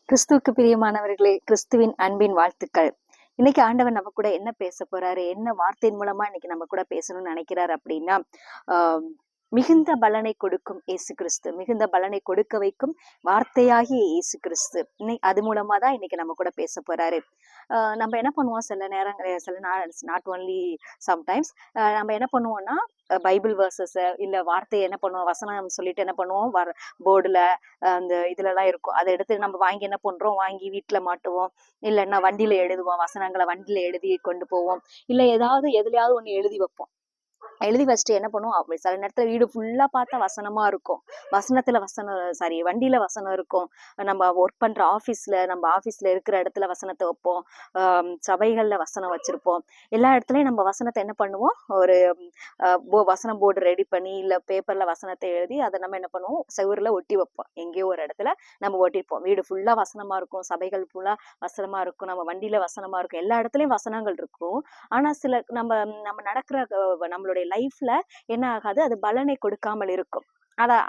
கிறிஸ்துவுக்கு பிரியமானவர்களே, கிறிஸ்துவின் அன்பின் வாழ்த்துக்கள். இன்னைக்கு ஆண்டவர் நம்ம கூட என்ன பேச போறாரு, என்ன வார்த்தையின் மூலமா இன்னைக்கு நம்ம கூட பேசணும்னு நினைக்கிறாரு அப்படின்னா, ஆஹ் மிகுந்த பலனை கொடுக்கும் இயேசு கிறிஸ்து, மிகுந்த பலனை கொடுக்க வைக்கும் வார்த்தையாகிய இயேசு கிறிஸ்து அது மூலமா தான் இன்னைக்கு நம்ம கூட பேச போறாரு. நம்ம என்ன பண்ணுவோம், சில நேரங்கள், சில நாட் ஒன்லி சம்டைம்ஸ் நம்ம என்ன பண்ணுவோம்னா, பைபிள் வேர்சஸ் இல்ல வார்த்தையை என்ன பண்ணுவோம், வசனம் சொல்லிட்டு என்ன பண்ணுவோம், போர்டுல அந்த இதுல எல்லாம் இருக்கும், அதை எடுத்து நம்ம வாங்கி என்ன பண்றோம், வாங்கி வீட்டுல மாட்டுவோம், இல்லைன்னா வண்டியில எழுதுவோம், வசனங்களை வண்டியில எழுதி கொண்டு போவோம், இல்ல ஏதாவது எதுலயாவது ஒண்ணு எழுதி வைப்போம். எழுதி வச்சுட்டு என்ன பண்ணுவோம், அப்படி சில நேரத்துல வீடு ஃபுல்லா பார்த்தா வசனமா இருக்கும், வண்டியில வசனம் இருக்கும், நம்ம ஒர்க் பண்ற ஆபீஸ்ல, நம்ம ஆபீஸ்ல இருக்கிற இடத்துல வசனத்தை வைப்போம், சபைகள்ல வசனம் வச்சிருப்போம், எல்லா இடத்துலயும் நம்ம வசனத்தை என்ன பண்ணுவோம், ஒரு வசனம் போர்டு ரெடி பண்ணி இல்ல பேப்பர்ல வசனத்தை எழுதி அதை நம்ம என்ன பண்ணுவோம், செவுருல ஒட்டி வைப்போம், எங்கேயோ ஒரு இடத்துல நம்ம ஒட்டிருப்போம். வீடு ஃபுல்லா வசனமா இருக்கும், சபைகள் ஃபுல்லா வசனமா இருக்கும், நம்ம வண்டியில வசனமா இருக்கும், எல்லா இடத்துலயும் வசனங்கள் இருக்கும். ஆனா சில நம்ம நம்ம நடக்கிற நம்மளுடைய லைஃப்ல என்ன ஆகாது, அது பலனை கொடுக்காமல் இருக்கும்.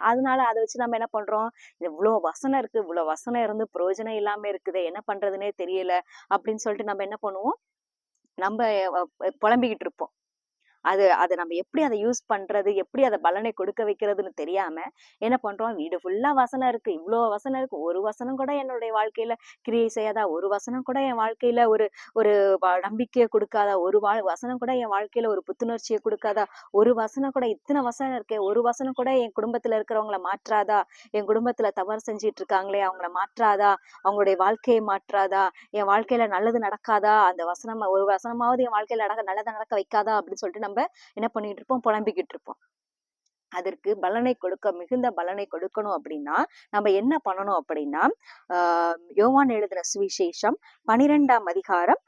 அதனால அதை வச்சு நம்ம என்ன பண்றோம், இவ்வளவு வசனம் இருக்கு, இவ்வளவு வசனம் இருந்து பிரயோஜனம் இல்லாம இருக்குது, என்ன பண்றதுன்னே தெரியல அப்படின்னு சொல்லிட்டு நம்ம என்ன பண்ணுவோம், நம்ம புலம்பிக்கிட்டு இருப்போம். அதை நம்ம எப்படி அதை யூஸ் பண்றது, எப்படி அதை பலனை கொடுக்க வைக்கிறதுன்னு தெரியாம என்ன பண்றோம், வீடு ஃபுல்லா வசனம் இருக்கு, இவ்வளவு வசனம் இருக்கு, ஒரு வசனம் கூட என்னுடைய வாழ்க்கையில கிரியை செய்யாதா, ஒரு வசனம் கூட என் வாழ்க்கையில ஒரு ஒரு நம்பிக்கையை கொடுக்காதா, ஒரு வசனம் கூட என் வாழ்க்கையில ஒரு புத்துணர்ச்சியை கொடுக்காதா, ஒரு வசனம் கூட, இத்தனை வசனம் இருக்கே, ஒரு வசனம் கூட என் குடும்பத்துல இருக்கிறவங்களை மாற்றாதா, என் குடும்பத்துல தவறு செஞ்சிட்டு இருக்காங்களே அவங்கள மாற்றாதா, அவங்களுடைய வாழ்க்கையை மாற்றாதா, என் வாழ்க்கையில நல்லது நடக்காதா, அந்த வசனம் ஒரு வசனமாவது என் வாழ்க்கையில நல்லதை நடக்க வைக்காதா அப்படின்னு சொல்லிட்டு நம்ம என்ன பண்ணிட்டு இருப்போம், புலம்பிக்கிட்டு இருப்போம். அதற்கு பலனை கொடுக்க, மிகுந்த பலனை கொடுக்கணும் அப்படின்னா நம்ம என்ன பண்ணணும் அப்படின்னா, யோவான் எழுதின சுவிசேஷம் 12ஆம் அதிகாரம்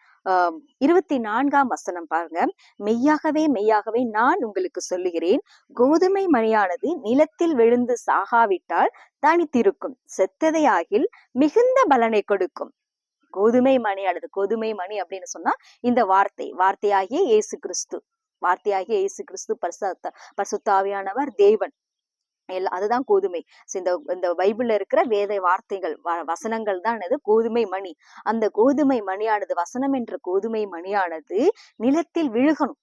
24ஆம் வசனம் பாருங்க. மெய்யாகவே மெய்யாகவே நான் உங்களுக்கு சொல்லுகிறேன், கோதுமை மணியானது நிலத்தில் விழுந்து சாகாவிட்டால் தனித்திருக்கும், செத்ததை ஆகில் மிகுந்த பலனை கொடுக்கும். கோதுமை மணியானது, கோதுமை மணி அப்படின்னு சொன்னா இந்த வார்த்தையாகிய இயேசு கிறிஸ்து, வார்த்தையாகிய இயேசு கிறிஸ்து, பரிசுத்த ஆவியானவர், தேவன், அதுதான் கோதுமை. இந்த பைபிள்ல இருக்கிற வேத வார்த்தைகள், வசனங்கள் தான் அது கோதுமை மணி. அந்த கோதுமை மணியானது, வசனம் என்ற கோதுமை மணியானது நிலத்தில் விழுகணும்.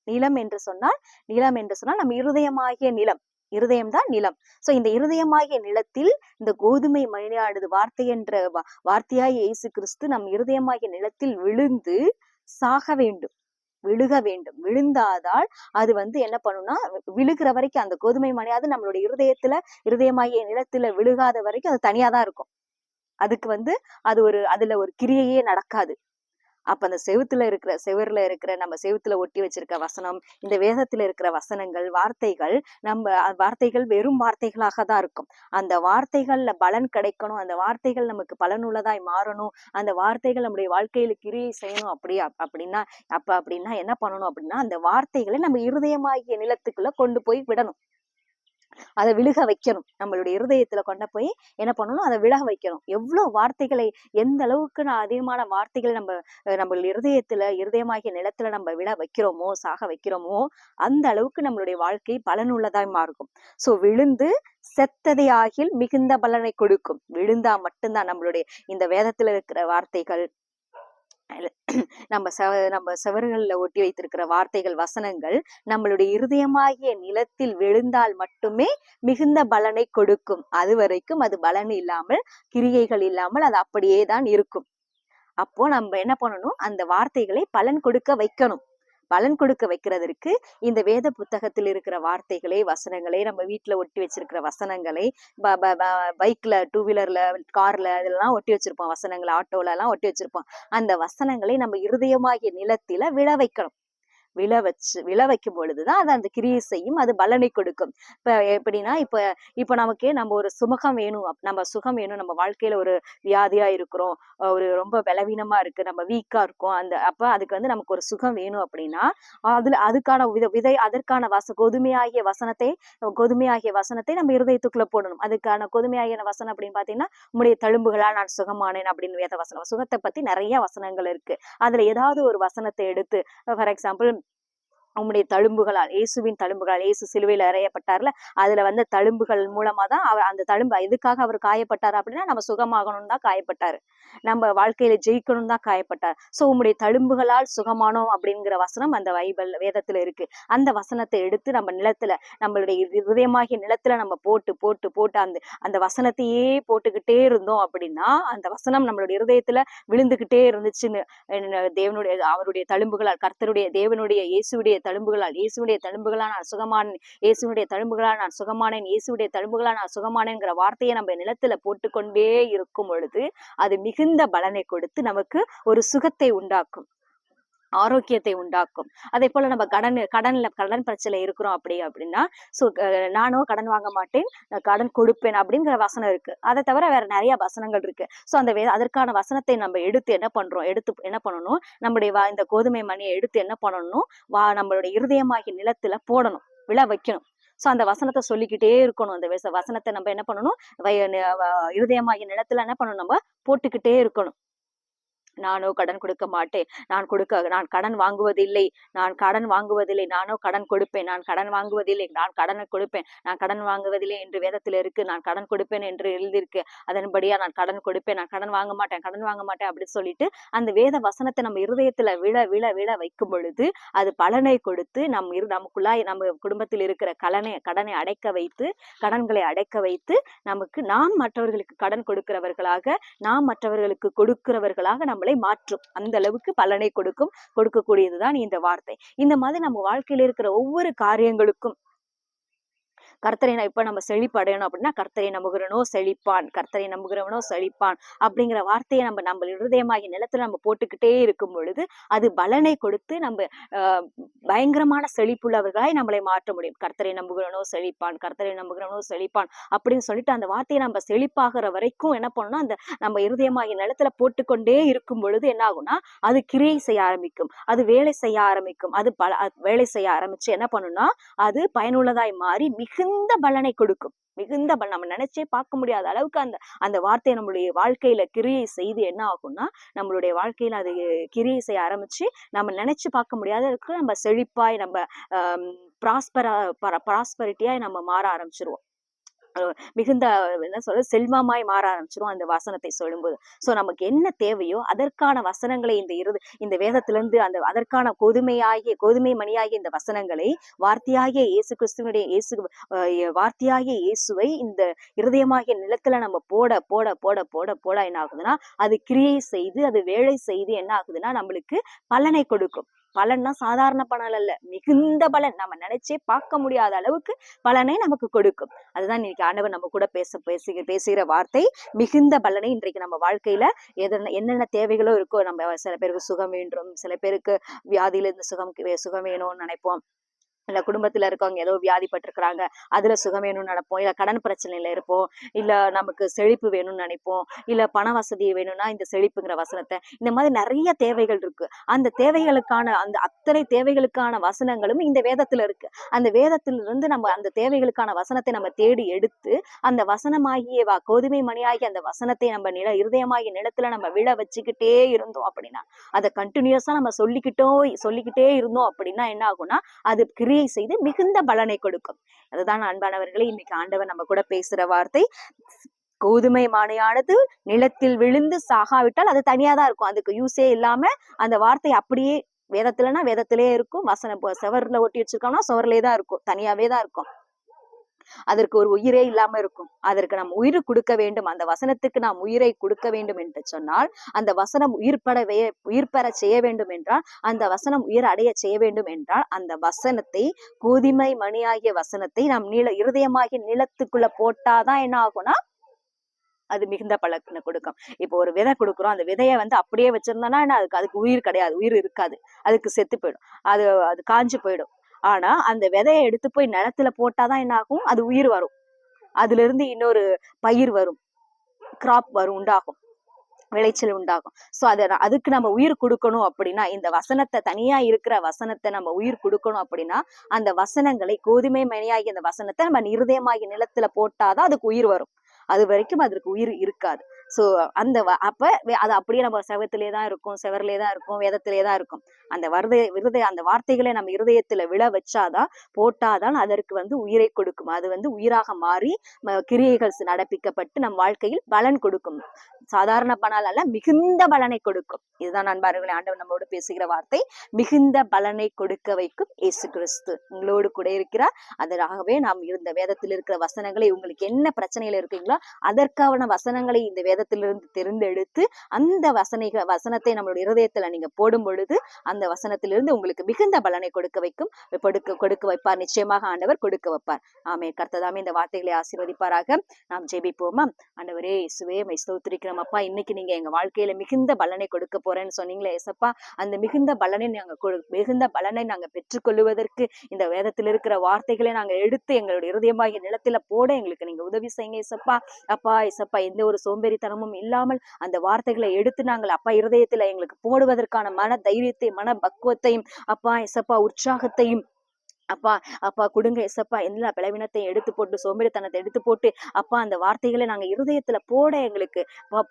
நிலம் என்று சொன்னால் நம்ம இருதயமாகிய நிலம், இருதயம் தான் நிலம். சோ இந்த இருதயமாகிய நிலத்தில் இந்த கோதுமை மணியானது, வார்த்தை என்ற வார்த்தையாகிய இயேசு கிறிஸ்து நம் இருதயமாகிய நிலத்தில் விழுந்து சாக வேண்டும், விழுக வேண்டும். விழுந்தாதால் அது என்ன பண்ணும்னா, விழுகிற வரைக்கும் அந்த கோதுமை மணியாவது நம்மளுடைய இருதயமாகிய நிலத்துல விழுகாத வரைக்கும் அது தனியாதான் இருக்கும். அதுக்கு அதுல ஒரு கிரியையே நடக்காது. அப்ப அந்த செவுருல இருக்கிற நம்ம செவுத்துல ஒட்டி வச்சிருக்க வசனம், இந்த வேதத்துல இருக்கிற வசனங்கள், வார்த்தைகள் வெறும் வார்த்தைகளாக தான் இருக்கும். அந்த வார்த்தைகள்ல பலன் கிடைக்கணும், அந்த வார்த்தைகள் நமக்கு பலனுள்ளதாய் மாறணும், அந்த வார்த்தைகள் நம்முடைய வாழ்க்கையில கிரியை செய்யணும் அப்படின்னா என்ன பண்ணணும் அப்படின்னா, அந்த வார்த்தைகளை நம்ம இருதயமாகிய நிலத்துக்குள்ள கொண்டு போய் விடணும், அதை விழுக வைக்கணும். நம்மளுடைய இருதயத்துல கொண்டு போய் என்ன பண்ணணும், அதை விலக வைக்கணும். எவ்வளவு வார்த்தைகளை, எந்த அளவுக்கு அதிகமான வார்த்தைகளை நம்ம இருதயமாகிய நிலத்துல நம்ம விழ வைக்கிறோமோ, சாக வைக்கிறோமோ, அந்த அளவுக்கு நம்மளுடைய வாழ்க்கை பலனுள்ளதாய் மாறும். சோ விழுந்து செத்ததை ஆகில் மிகுந்த பலனை கொடுக்கும். விழுந்தா மட்டும்தான் நம்மளுடைய இந்த வேதத்துல இருக்கிற வார்த்தைகள், நம்ம செவறுகள்ல ஒட்டி வைத்திருக்கிற வார்த்தைகள், வசனங்கள் நம்மளுடைய இருதயமாகிய நிலத்தில் விழுந்தால் மட்டுமே மிகுந்த பலனை கொடுக்கும். அது வரைக்கும் அது பலன் இல்லாமல், கிரியைகள் இல்லாமல் அது அப்படியே தான் இருக்கும். அப்போ நம்ம என்ன பண்ணணும், அந்த வார்த்தைகளை பலன் கொடுக்க வைக்கணும். பலன் கொடுக்க வைக்கிறதற்கு இந்த வேத புத்தகத்தில் இருக்கிற வார்த்தைகளை, வசனங்களை, நம்ம வீட்டுல ஒட்டி வச்சிருக்கிற வசனங்களை, பைக்ல, டூ வீலர்ல, கார்ல இதெல்லாம் ஒட்டி வச்சிருப்போம், வசனங்களை ஆட்டோல எல்லாம் ஒட்டி வச்சிருப்போம். அந்த வசனங்களை நம்ம இருதயமாகிய நிலத்தில விழ வைக்கணும். விழ வைக்கும் பொழுதுதான் அது அந்த கிரியை செய்யும், அது பலனை கொடுக்கும். இப்ப எப்படின்னா, இப்ப நமக்கே நம்ம ஒரு சுகம் வேணும், நம்ம வாழ்க்கையில ஒரு வியாதியா இருக்கிறோம், ஒரு ரொம்ப பலவீனமா இருக்கு, நம்ம வீக்கா இருக்கோம், அப்ப அதுக்கு நமக்கு ஒரு சுகம் வேணும் அப்படின்னா, அதுக்கான அதற்கான கோதுமையாகிய வசனத்தை நம்ம இருதயத்துக்குள்ள போடணும். அதுக்கான கோதுமையாகிய வசனம் அப்படின்னு பாத்தீங்கன்னா, உம்முடைய தழும்புகளா நான் சுகமானேன் அப்படின்னு வேத வசனம். சுகத்தை பத்தி நிறைய வசனங்கள் இருக்கு. அதுல ஏதாவது ஒரு வசனத்தை எடுத்து, ஃபார் எக்ஸாம்பிள் உம்முடைய தழும்புகளால், இயேசுவின் தழும்புகளால், இயேசு சிலுவையில் அறையப்பட்டார்ல, அதுல வந்த தழும்புகள் மூலமா தான் அவர் அந்த தழும்பு எதுக்காக அவர் காயப்பட்டார் அப்படின்னா நம்ம சுகமாகணும் தான் காயப்பட்டாரு, நம்ம வாழ்க்கையில ஜெயிக்கணும் தான் காயப்பட்டார். சோ உம்முடைய தழும்புகளால் சுகமானோம் அப்படிங்கிற வசனம் அந்த பைபிள் வேதத்துல இருக்கு. அந்த வசனத்தை எடுத்து நம்ம நிலத்துல, நம்மளுடைய இருதயமாகிய நிலத்துல நம்ம போட்டு போட்டு போட்டு அந்த அந்த வசனத்தையே போட்டுக்கிட்டே இருந்தோம் அப்படின்னா அந்த வசனம் நம்மளுடைய இருதயத்துல விழுந்துகிட்டே இருந்துச்சுன்னு, தேவனுடைய அவருடைய தழும்புகளால், கர்த்தருடைய தேவனுடைய இயேசுடைய தழும்புகளால், இயேசுடைய தழும்புகளால் நான் சுகமானேன், இயேசுடைய தழும்புகளால் நான் சுகமானேன், இயேசுடைய தழும்புகளால் நான் சுகமானேங்கிற வார்த்தையை நம்ம நிலத்துல போட்டுக்கொண்டே இருக்கும் பொழுது அது மிகுந்த பலனை கொடுத்து நமக்கு ஒரு சுகத்தை உண்டாக்கும், ஆரோக்கியத்தை உண்டாக்கும். அதே போல நம்ம கடன் பிரச்சனை இருக்கிறோம் அப்படின்னா நானோ கடன் வாங்க மாட்டேன், கடன் கொடுப்பேன் அப்படிங்கிற வசனம் இருக்கு. அதை தவிர வேற நிறைய வசனங்கள் இருக்கு. சோ அதற்கான வசனத்தை நம்ம எடுத்து என்ன பண்ணணும், நம்முடைய இந்த கோதுமை மணியை எடுத்து என்ன பண்ணணும், நம்மளுடைய இருதயமாகிய நிலத்துல போடணும், விழ வைக்கணும். சோ அந்த வசனத்தை சொல்லிக்கிட்டே இருக்கணும். அந்த வசனத்தை நம்ம என்ன பண்ணணும், இருதயமாகிய நிலத்துல என்ன பண்ணணும், நம்ம போட்டுக்கிட்டே இருக்கணும். நானோ கடன் கொடுக்க மாட்டேன், நான் கடன் வாங்குவதில்லை, நானோ கடன் கொடுப்பேன், நான் கடன் வாங்குவதில்லை, நான் கடனை கொடுப்பேன், நான் கடன் வாங்குவதில்லை என்று வேதத்துல இருக்கு, நான் கடன் கொடுப்பேன் என்று எழுதியிருக்கு, அதன்படியா நான் கடன் கொடுப்பேன், நான் கடன் வாங்க மாட்டேன் அப்படின்னு சொல்லிட்டு அந்த வேத வசனத்தை நம்ம இருதயத்துல விழ விழ விழ வைக்கும் பொழுது அது பலனை கொடுத்து நமக்குள்ளாய் நம்ம குடும்பத்தில் இருக்கிற கடனை அடைக்க வைத்து, கடன்களை அடைக்க வைத்து நாம் மற்றவர்களுக்கு கடன் கொடுக்கிறவர்களாக, நாம் மற்றவர்களுக்கு கொடுக்கிறவர்களாக நம்மளை மாற்றும், அந்த அளவுக்கு பலனை கொடுக்கக்கூடியதுதான் இந்த வார்த்தை. இந்த மாதிரி நம்ம வாழ்க்கையில இருக்கிற ஒவ்வொரு காரியங்களுக்கும் கர்த்தரை இப்ப நம்ம செழிப்படையணும் அப்படின்னா கர்த்தரை நம்புகிறவனோ செழிப்பான், கர்த்தரை நம்புகிறவனோ செழிப்பான் அப்படிங்கிற வார்த்தையை நம்ம இருதயமாகிய நிலத்துல நம்ம போட்டுக்கிட்டே இருக்கும் பொழுது அது பலனை கொடுத்து நம்ம பயங்கரமான செழிப்புள்ளவர்களாய் நம்மளை மாற்ற முடியும். கர்த்தரை நம்புகிறவனோ செழிப்பான், கர்த்தரை நம்புகிறவனோ செழிப்பான் அப்படின்னு சொல்லிட்டு அந்த வார்த்தையை நம்ம செழிப்பாகிற வரைக்கும் என்ன பண்ணணும், அந்த நம்ம இருதயமாகிய நிலத்துல போட்டுக்கொண்டே இருக்கும் பொழுது என்ன ஆகும்னா அது கிரியை செய்ய ஆரம்பிக்கும், அது வேலை செய்ய ஆரம்பிக்கும், அது வேலை செய்ய ஆரம்பிச்சு என்ன பண்ணும்னா அது பயனுள்ளதாய் மாறி மிகுந்த பலனை கொடுக்கும். நம்ம நினைச்சே பார்க்க முடியாத அளவுக்கு அந்த வார்த்தை நம்மளுடைய வாழ்க்கையில கிரியை செய்து என்ன ஆகும்னா நம்மளுடைய வாழ்க்கையில அது கிரியை செய்ய ஆரம்பிச்சு நம்ம நினைச்சு பார்க்க முடியாத அளவுக்கு நம்ம செழிப்பாய், நம்ம ப்ராஸ்பரிட்டியாய் நம்ம மாற ஆரம்பிச்சிருவோம், மிகுந்த என்ன சொல்ற செல்வமாய் மாற ஆரம்பிச்சிரும் அந்த வசனத்தை சொல்லும்போது. சோ நமக்கு என்ன தேவையோ அதற்கான வசனங்களை இந்த வேதத்திலிருந்து அதற்கான கோதுமை மணியாகிய இந்த வசனங்களை வார்த்தையாகிய இயேசு கிறிஸ்துவனுடைய வார்த்தையாகிய இயேசுவை இந்த இருதயமாகிய நிலத்துல நம்ம போட போட போட போட போட என்ன ஆகுதுன்னா அது கிரியை செய்து, அது வேலை செய்து என்ன ஆகுதுன்னா நம்மளுக்கு பலனை கொடுக்கும். பலன்னா சாதாரண பலன் அல்ல, மிகுந்த பலன், நம்ம நினைச்சே பார்க்க முடியாத அளவுக்கு பலனை நமக்கு கொடுக்கும். அதுதான் இன்னைக்கு ஆண்டவர் நம்ம கூட பேசுகிற வார்த்தை, மிகுந்த பலனை. இன்றைக்கு நம்ம வாழ்க்கையில என்னென்ன தேவைகளோ இருக்கோ, நம்ம சில பேருக்கு சுகம் வேண்டும், சில பேருக்கு வியாதியில இருந்து சுகம் வேணும்னு நினைப்போம், இல்ல குடும்பத்துல இருக்கவங்க ஏதோ வியாதிப்பட்டிருக்கிறாங்க அதுல சுகம் வேணும்னு நினைப்போம், இல்ல கடன் பிரச்சனையில இருப்போம், இல்ல நமக்கு செழிப்பு வேணும்னு நினைப்போம், இல்ல பண வசதி வேணும்னா இந்த செழிப்புங்கிற வசனத்தை, இந்த மாதிரி நிறைய தேவைகள் இருக்கு. அந்த தேவைகளுக்கான அத்தனை தேவைகளுக்கான வசனங்களும் இந்த வேதத்துல இருக்கு. அந்த வேதத்திலிருந்து நம்ம அந்த தேவைகளுக்கான வசனத்தை நம்ம தேடி எடுத்து அந்த வசனமாகிய கோதுமை மணியாகிய அந்த வசனத்தை நம்ம இருதயமாகிய நிலத்துல நம்ம விழ வச்சுக்கிட்டே இருந்தோம் அப்படின்னா, அதை கண்டினியூஸா நம்ம சொல்லிக்கிட்டே இருந்தோம் அப்படின்னா என்ன ஆகும்னா அது கிரியை செய்து மிகுந்த பலனை கொடுக்கும். அதுதான் அன்பானவர்களே இன்னைக்கு ஆண்டவர் நம்ம கூட பேசுற வார்த்தை. கோதுமை மானையானது நிலத்தில் விழுந்து சாகாவிட்டால் அது தனியாதான் இருக்கும், அதுக்கு யூஸே இல்லாம அந்த வார்த்தை அப்படியே வேதத்திலே இருக்கும், செவர்ல ஒட்டி வச்சிருக்கோம்னா செவர்லயே தான் இருக்கும், தனியாவே தான் இருக்கும், அதற்கு ஒரு உயிரே இல்லாம இருக்கும். அதற்கு நாம் உயிர் கொடுக்க வேண்டும், அந்த வசனத்துக்கு நாம் உயிரை கொடுக்க வேண்டும் என்று சொன்னால், அந்த வசனம் உயிர் பெற செய்ய வேண்டும் என்றால், அந்த வசனம் உயிர் அடைய செய்ய வேண்டும் என்றால் அந்த வசனத்தை, கோதுமை மணியாகிய வசனத்தை நாம் இருதயமாகிய நிலத்துக்குள்ள போட்டாதான் என்ன ஆகும்னா அது மிகுந்த பலனை கொடுக்கும். இப்போ ஒரு விதை கொடுக்குறோம், அந்த விதையை அப்படியே வச்சிருந்தோம்னா அதுக்கு உயிர் கிடையாது, உயிர் இருக்காது, அதுக்கு செத்து போயிடும், அது காஞ்சு போயிடும். ஆனா அந்த விதையை எடுத்து போய் நிலத்துல போட்டாதான் என்ன ஆகும், அது உயிர் வரும், அதுல இருந்து இன்னொரு பயிர் வரும், கிராப் வரும், உண்டாகும், விளைச்சல் உண்டாகும். சோ அதுக்கு நம்ம உயிர் கொடுக்கணும் அப்படின்னா, இந்த வசனத்தை தனியா இருக்கிற வசனத்தை நம்ம உயிர் கொடுக்கணும் அப்படின்னா அந்த வசனங்களை, கோதுமை மணியாகிய அந்த வசனத்தை நம்ம இருதயமாகிய நிலத்துல போட்டாதான் அதுக்கு உயிர் வரும். அது வரைக்கும் அதற்கு உயிர் இருக்காது. சோ அந்த அப்ப அது அப்படியே நம்ம செவத்திலேதான் இருக்கும், செவர்லேதான் இருக்கும், வேதத்திலேதான் இருக்கும். அந்த அந்த வார்த்தைகளை நம்ம இருதயத்துல விழ வச்சாதான், போட்டாதான் அதற்கு உயிரை கொடுக்கும். அது உயிராக மாறி கிரியைகள் நடப்பிக்கப்பட்டு நம் வாழ்க்கையில் பலன் கொடுக்கும். சாதாரண பலன் அல்ல, மிகுந்த பலனை கொடுக்கும். இதுதான் நண்பர்களே ஆண்டவர் நம்மோடு பேசுகிற வார்த்தை. மிகுந்த பலனை கொடுக்க வைக்கும் இயேசு கிறிஸ்து உங்களோடு கூட இருக்கிறார். அதற்காகவே நாம் இருந்த வேதத்தில் இருக்கிற வசனங்களை, உங்களுக்கு என்ன பிரச்சனையில இருக்கீங்களோ அதற்கான வசனங்களை இந்த வேதத்திலிருந்து தெரிந்தெடுத்து அந்த வசனத்தை நம்மளுடைய இருதயத்துல நீங்க போடும் பொழுது அந்த வசனத்திலிருந்து உங்களுக்கு மிகுந்த பலனை கொடுக்க வைக்கும், கொடுக்க வைப்பார். நிச்சயமாக ஆண்டவர் கொடுக்க வைப்பார். ஆமே. கர்த்ததாமே இந்த வார்த்தைகளை ஆசீர்வதிப்பாராக. நாம் ஜெபிப்போமா. ஆண்டவரே இயேசுவே, மை ஸ்தோத்திரிக்கிறோம் அப்பா. இன்னைக்கு நீங்க எங்க வாழ்க்கையில மிகுந்த பலனை கொடுக்க போறேன்னு சொன்னீங்களே ஏசப்பா, அந்த மிகுந்த பலனை நாங்க பெற்றுக்கொள்வதற்கு இந்த வேதத்தில் இருக்கிற வார்த்தைகளை நாங்க எடுத்து எங்களுடைய இருதயமாகிய நிலத்தில போட எங்களுக்கு நீங்க உதவி செய்யுங்க ஏசப்பா. அப்பா ஏசப்பா, எந்த ஒரு சோம்பேறித்தனமும் இல்லாமல் அந்த வார்த்தைகளை எடுத்து நாங்கள் அப்பா இருதயத்துல எங்களுக்கு போடுவதற்கான மன தைரியத்தை, மன பக்குவத்தையும் அப்பா ஏசப்பா உற்சாகத்தையும் அப்பா அப்பா கொடுங்க ஏசப்பா. எல்லா பலவீனத்தையும் எடுத்து போட்டு, சோம்பேறித்தனத்தை எடுத்து போட்டு அப்பா அந்த வார்த்தைகளை நாங்க இருதயத்துல போட எங்களுக்கு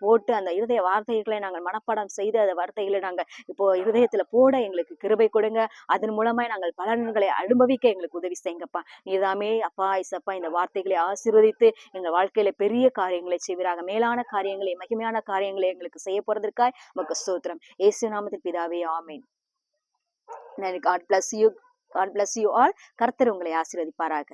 போட்டு அந்த இருதய வார்த்தைகளை நாங்கள் மனப்பாடம் செய்து அந்த வார்த்தைகளை நாங்க இப்போ இருதயத்துல போட எங்களுக்கு கிருபை கொடுங்க. அதன் மூலமாய் நாங்கள் பலன்களை அனுபவிக்க எங்களுக்கு உதவி செய்யுங்கப்பா. நீதாமே அப்பா ஏசப்பா இந்த வார்த்தைகளை ஆசீர்வதித்து எங்க வாழ்க்கையில பெரிய காரியங்களை செய்வீராக. மேலான காரியங்களை, மகிமையான காரியங்களை எங்களுக்கு செய்ய போறதற்காய் உமக்கு ஸ்தோத்திரம். இயேசு நாமத்தில் பிதாவே, ஆமென். God bless you. God bless you all. கர்த்தர் உங்களை ஆசீர்வதிப்பாராக.